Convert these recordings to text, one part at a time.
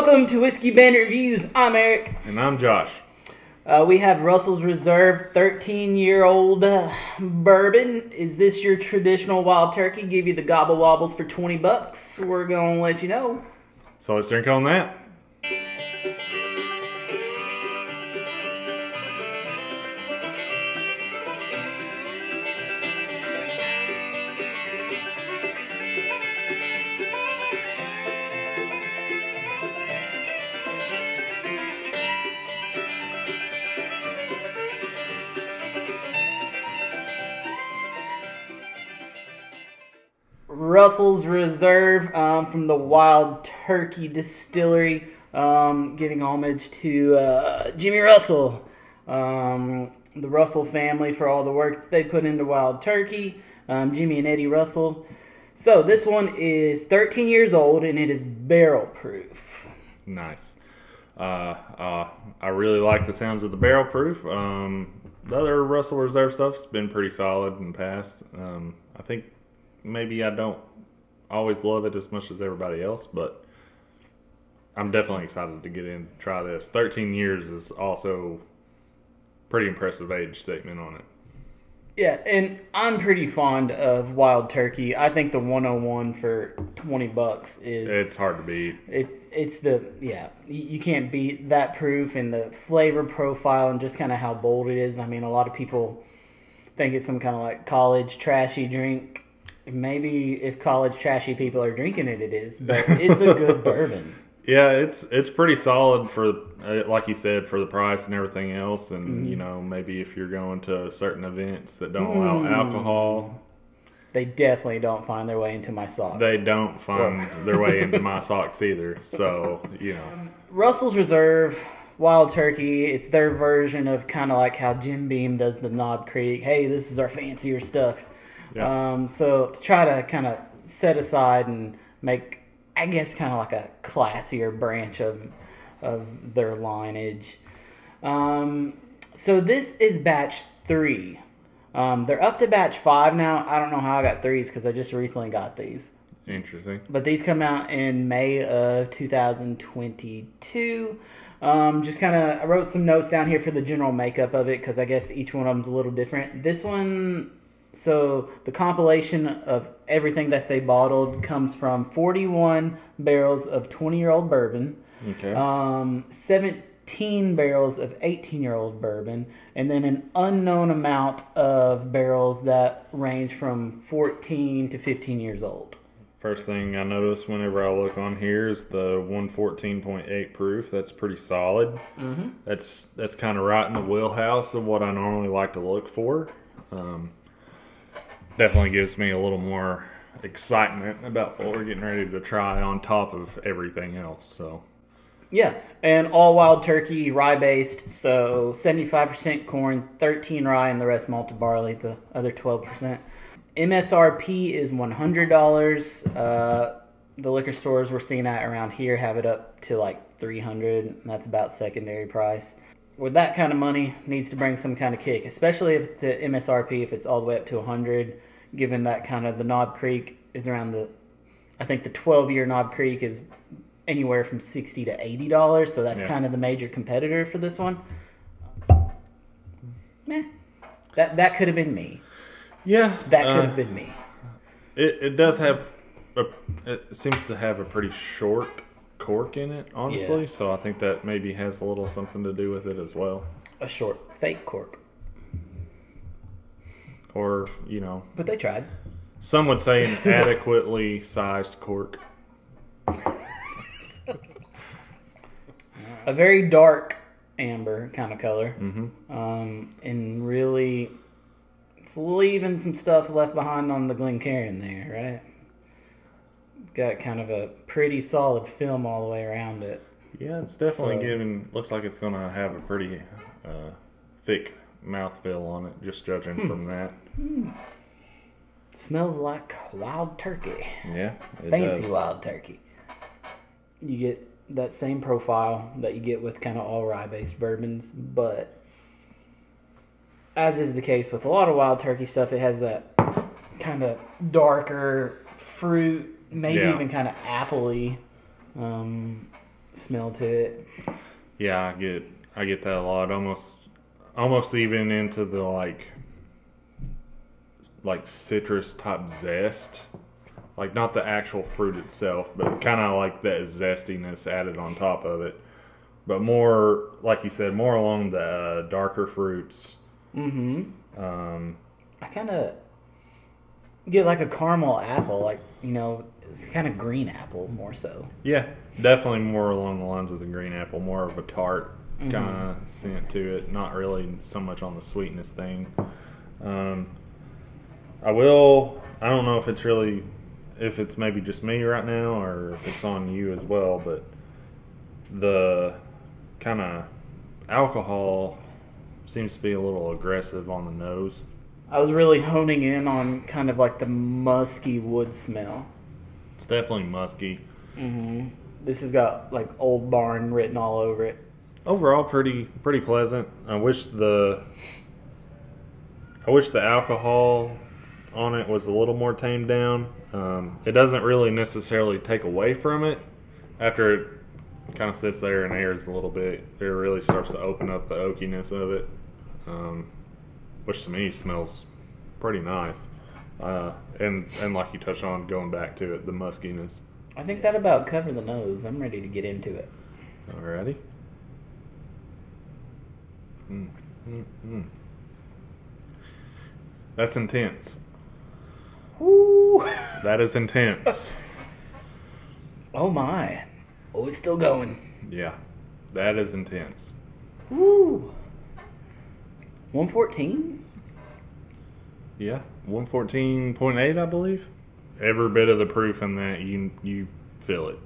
Welcome to Whiskey Bandit Reviews. I'm Eric. And I'm Josh. We have Russell's Reserve 13-year-old bourbon. Is this your traditional wild turkey? Give you the gobble wobbles for $20. We're going to let you know. So let's drink on that. Russell's Reserve from the Wild Turkey Distillery, giving homage to Jimmy Russell, the Russell family, for all the work that they put into Wild Turkey, Jimmy and Eddie Russell. So this one is 13 years old and it is barrel proof. Nice. I really like the sounds of the barrel proof. The other Russell Reserve stuff's been pretty solid in the past. I think maybe I don't always love it as much as everybody else, but I'm definitely excited to get in and try this. 13 years is also pretty impressive age statement on it. Yeah, and I'm pretty fond of Wild Turkey. I think the 101 for $20 is... It's hard to beat. You can't beat that proof and the flavor profile and just kind of how bold it is. I mean, a lot of people think it's some kind of like college trashy drink. Maybe if college trashy people are drinking it, it is. But it's a good bourbon. Yeah, it's pretty solid for, like you said, for the price and everything else. And, you know, maybe if you're going to certain events that don't allow alcohol. They definitely don't find their way into my socks. They don't find their way into my socks either. So, you know. Russell's Reserve Wild Turkey, it's their version of kind of like how Jim Beam does the Knob Creek. Hey, this is our fancier stuff. Yeah. So to try to kind of set aside and make, I guess, kind of like a classier branch of their lineage. So this is batch 3. They're up to batch 5 now. I don't know how I got 3s because I just recently got these. Interesting. But these come out in May of 2022. Just kind of, I wrote some notes down here for the general makeup of it because I guess each one of them's a little different. This one... So the compilation of everything that they bottled comes from 41 barrels of 20-year-old bourbon, 17 barrels of 18-year-old bourbon, and then an unknown amount of barrels that range from 14 to 15 years old. First thing I notice whenever I look on here is the 114.8 proof. That's pretty solid. That's kind of right in the wheelhouse of what I normally like to look for. Definitely gives me a little more excitement about what we're getting ready to try on top of everything else. So, yeah, and all Wild Turkey, rye based. So 75% corn, 13 rye, and the rest malted barley. The other 12%. MSRP is $100. The liquor stores we're seeing at around here have it up to like $300. And that's about secondary price. With that kind of money, needs to bring some kind of kick, especially if the MSRP, if it's all the way up to 100, given that kind of the Knob Creek is around I think the 12-year Knob Creek is anywhere from $60 to $80, so that's kind of the major competitor for this one. That could have been me. Yeah. That could have been me. It does have, it seems to have a pretty short cork in it, honestly, so I think that maybe has a little something to do with it as well. A short fake cork. Or, you know. But they tried. Some would say an adequately sized cork. A very dark amber kind of color. And really, it's leaving some stuff left behind on the Glencairn there, right? Got kind of a pretty solid film all the way around it. Yeah, it's definitely looks like it's going to have a pretty thick mouthfeel on it, just judging from that. Smells like wild turkey. Yeah, fancy wild turkey. You get that same profile that you get with kind of all rye-based bourbons, but as is the case with a lot of wild turkey stuff, it has that kind of darker fruit, maybe even kind of appley smell to it. Yeah, I get that a lot. Almost even into the like citrus type zest. Like not the actual fruit itself, but kind of like that zestiness added on top of it. But more, like you said, more along the darker fruits. Mm-hmm. I kind of get like a caramel apple, like, it's kind of green apple more so. Yeah, definitely more along the lines of the green apple, more of a tart kind of scent to it. Not really so much on the sweetness thing. I don't know if it's maybe just me right now or if it's on you as well, but the kind of alcohol seems to be a little aggressive on the nose. I was really honing in on kind of like the musky wood smell. It's definitely musky. Mm-hmm. This has got like Old Barn written all over it. Overall, pretty pleasant. I wish the alcohol on it was a little more tamed down. It doesn't really necessarily take away from it. After it kind of sits there and airs a little bit, it really starts to open up the oakiness of it, which to me smells pretty nice. And like you touched on, going back to it, the muskiness. I think that about covered the nose. I'm ready to get into it. Alrighty. That's intense. Woo! That is intense. Oh my. Oh, it's still going. Yeah, that is intense. Woo! 114? Yeah, 114.8, I believe. Every bit of the proof in that, you feel it.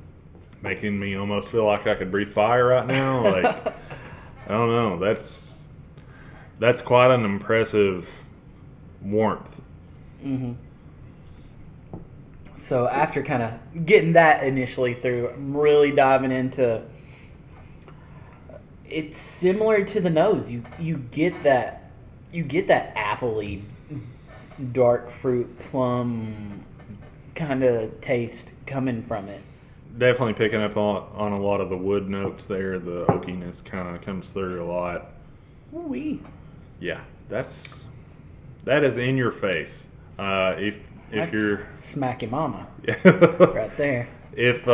Making me almost feel like I could breathe fire right now. Like, I don't know. That's quite an impressive warmth. Mm-hmm. So after kind of getting that initially through, I'm really diving into. It's similar to the nose. You get that appley, dark fruit, plum kind of taste coming from it. Definitely picking up on a lot of the wood notes there. The oakiness kind of comes through a lot. Ooh-wee. Yeah, that is in your face. If you're smack your mama, yeah. right there. If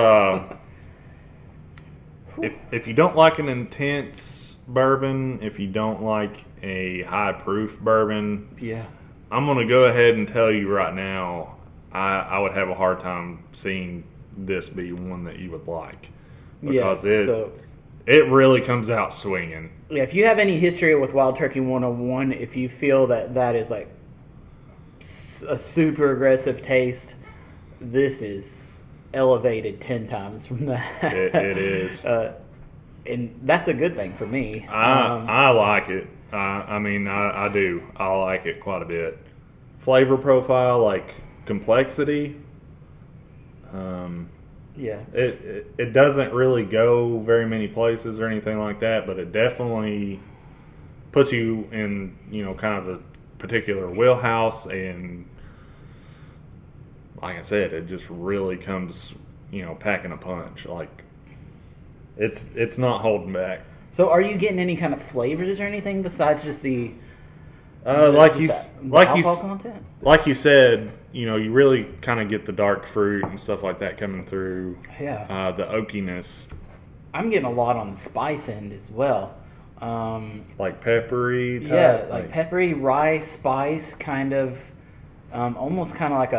you don't like an intense bourbon, if you don't like a high proof bourbon, yeah, I'm gonna go ahead and tell you right now, I would have a hard time seeing this be one that you would like, because it really comes out swinging. Yeah, if you have any history with Wild Turkey 101, if you feel that is like a super aggressive taste, this is elevated 10 times from that. It is. And that's a good thing for me. I like it. I do. I like it quite a bit. Flavor profile, like complexity. Yeah. It doesn't really go very many places or anything like that, but it definitely puts you in, kind of a particular wheelhouse, and like I said, it just really comes, packing a punch. Like it's not holding back. So are you getting any kind of flavors or anything besides just the alcohol content? Like you said, you really kind of get the dark fruit and stuff like that coming through. Yeah. The oakiness. I'm getting a lot on the spice end as well. Like peppery type? Yeah, like peppery, rye, spice, kind of, almost kind of like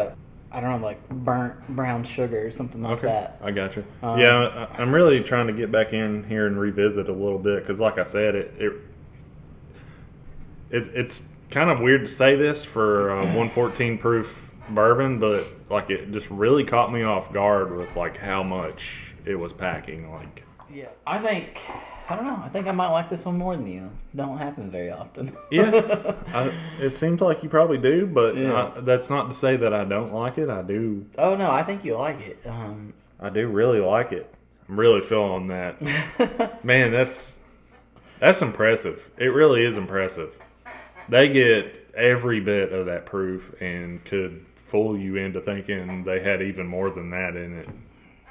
like burnt brown sugar or something like that. I gotcha. Yeah, I'm really trying to get back in here and revisit a little bit, because like I said, it's kind of weird to say this for 114 proof bourbon, but like it just really caught me off guard with like how much it was packing. Like, yeah, I don't know. I think I might like this one more than you. Don't happen very often. Yeah, it seems like you probably do, but yeah. That's not to say that I don't like it. I do. Oh no, I think you like it. I do really like it. I'm really feeling that. Man, that's impressive. It really is impressive. They get every bit of that proof and could fool you into thinking they had even more than that in it.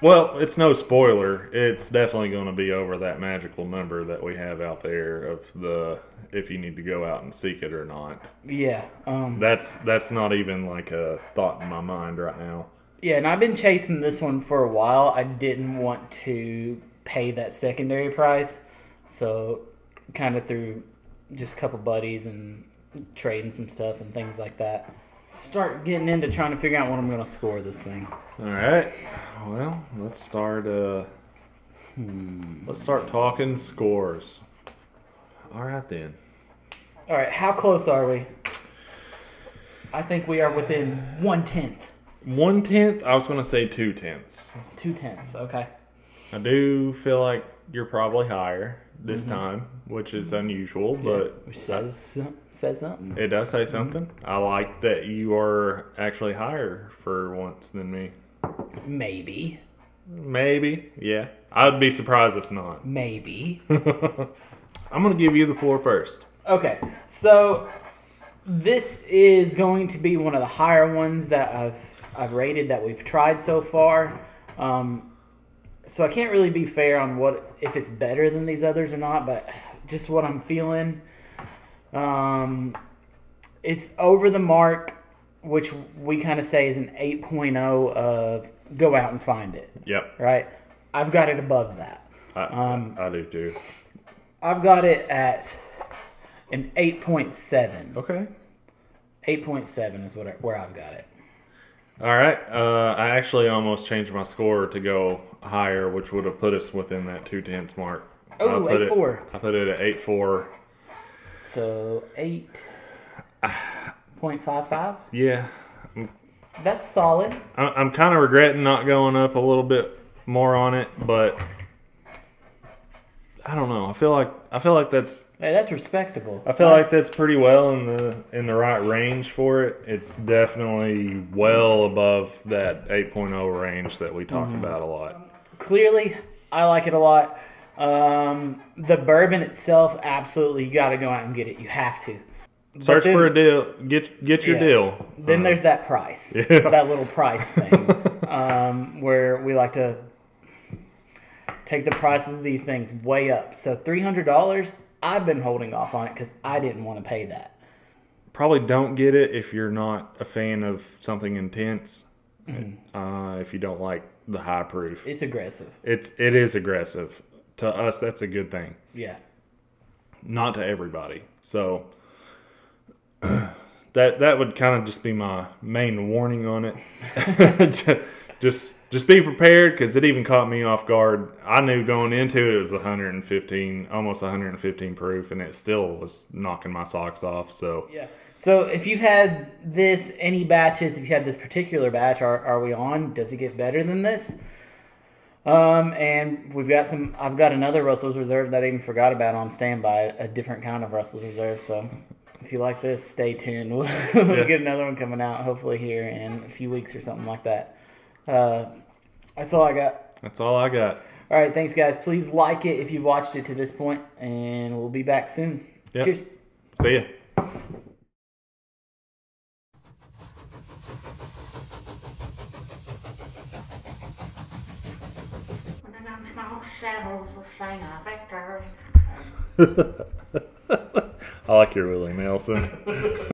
Well, it's no spoiler. It's definitely going to be over that magical number that we have out there of the if you need to go out and seek it or not. Yeah. That's not even like a thought in my mind right now. Yeah, and I've been chasing this one for a while. I didn't want to pay that secondary price, so kind of through just a couple buddies and trading some stuff and things like that. Start getting into trying to figure out what I'm going to score this thing. All right. Well, let's start. Let's start talking scores. All right then. All right, how close are we? I think we are within 1/10. 1/10. I was going to say 2/10. 2/10. Okay. I do feel like you're probably higher this time, which is unusual, but Which says something. it does say something. I like that you are actually higher for once than me. Maybe. Maybe, yeah. I'd be surprised if not. Maybe. I'm going to give you the floor first. Okay, so this is going to be one of the higher ones that I've rated that we've tried so far. So I can't really be fair on if it's better than these others or not, but just what I'm feeling. It's over the mark, which we kind of say is an 8.0 of go out and find it. Yep. Right? I've got it above that. I do too. I've got it at an 8.7. Okay. 8.7 is where I've got it. All right. I actually almost changed my score to go higher, which would have put us within that 2/10 mark. Oh, 8.4. I put it at 8.4. So 8.55. Yeah. That's solid. I'm kind of regretting not going up a little bit more on it, but I don't know. I feel like that's. Hey, that's respectable. I feel like that's pretty well in the right range for it. It's definitely well above that 8.0 range that we talked about a lot. Clearly, I like it a lot. The bourbon itself, absolutely, you got to go out and get it. You have to. Search for a deal. Get your deal. Then there's that price. That little price thing. Where we like to take the prices of these things way up. So $300, I've been holding off on it because I didn't want to pay that. Probably don't get it if you're not a fan of something intense. If you don't like the high proof. It's aggressive. It is aggressive. To us, that's a good thing. Yeah. Not to everybody. So that would kind of just be my main warning on it. Just be prepared because it even caught me off guard. I knew going into it was 115, almost 115 proof, and it still was knocking my socks off. So yeah. So if you've had any batches, if you had this particular batch, are we on? Does it get better than this? And I've got another Russel's Reserve that I even forgot about on standby, a different kind of Russel's Reserve. So if you like this, stay tuned. We'll get another one coming out hopefully here in a few weeks or something like that. That's all I got. That's all I got. All right, thanks guys. Please like it if you watched it to this point, and we'll be back soon. Yep. Cheers. See ya. I like your Willie Nelson.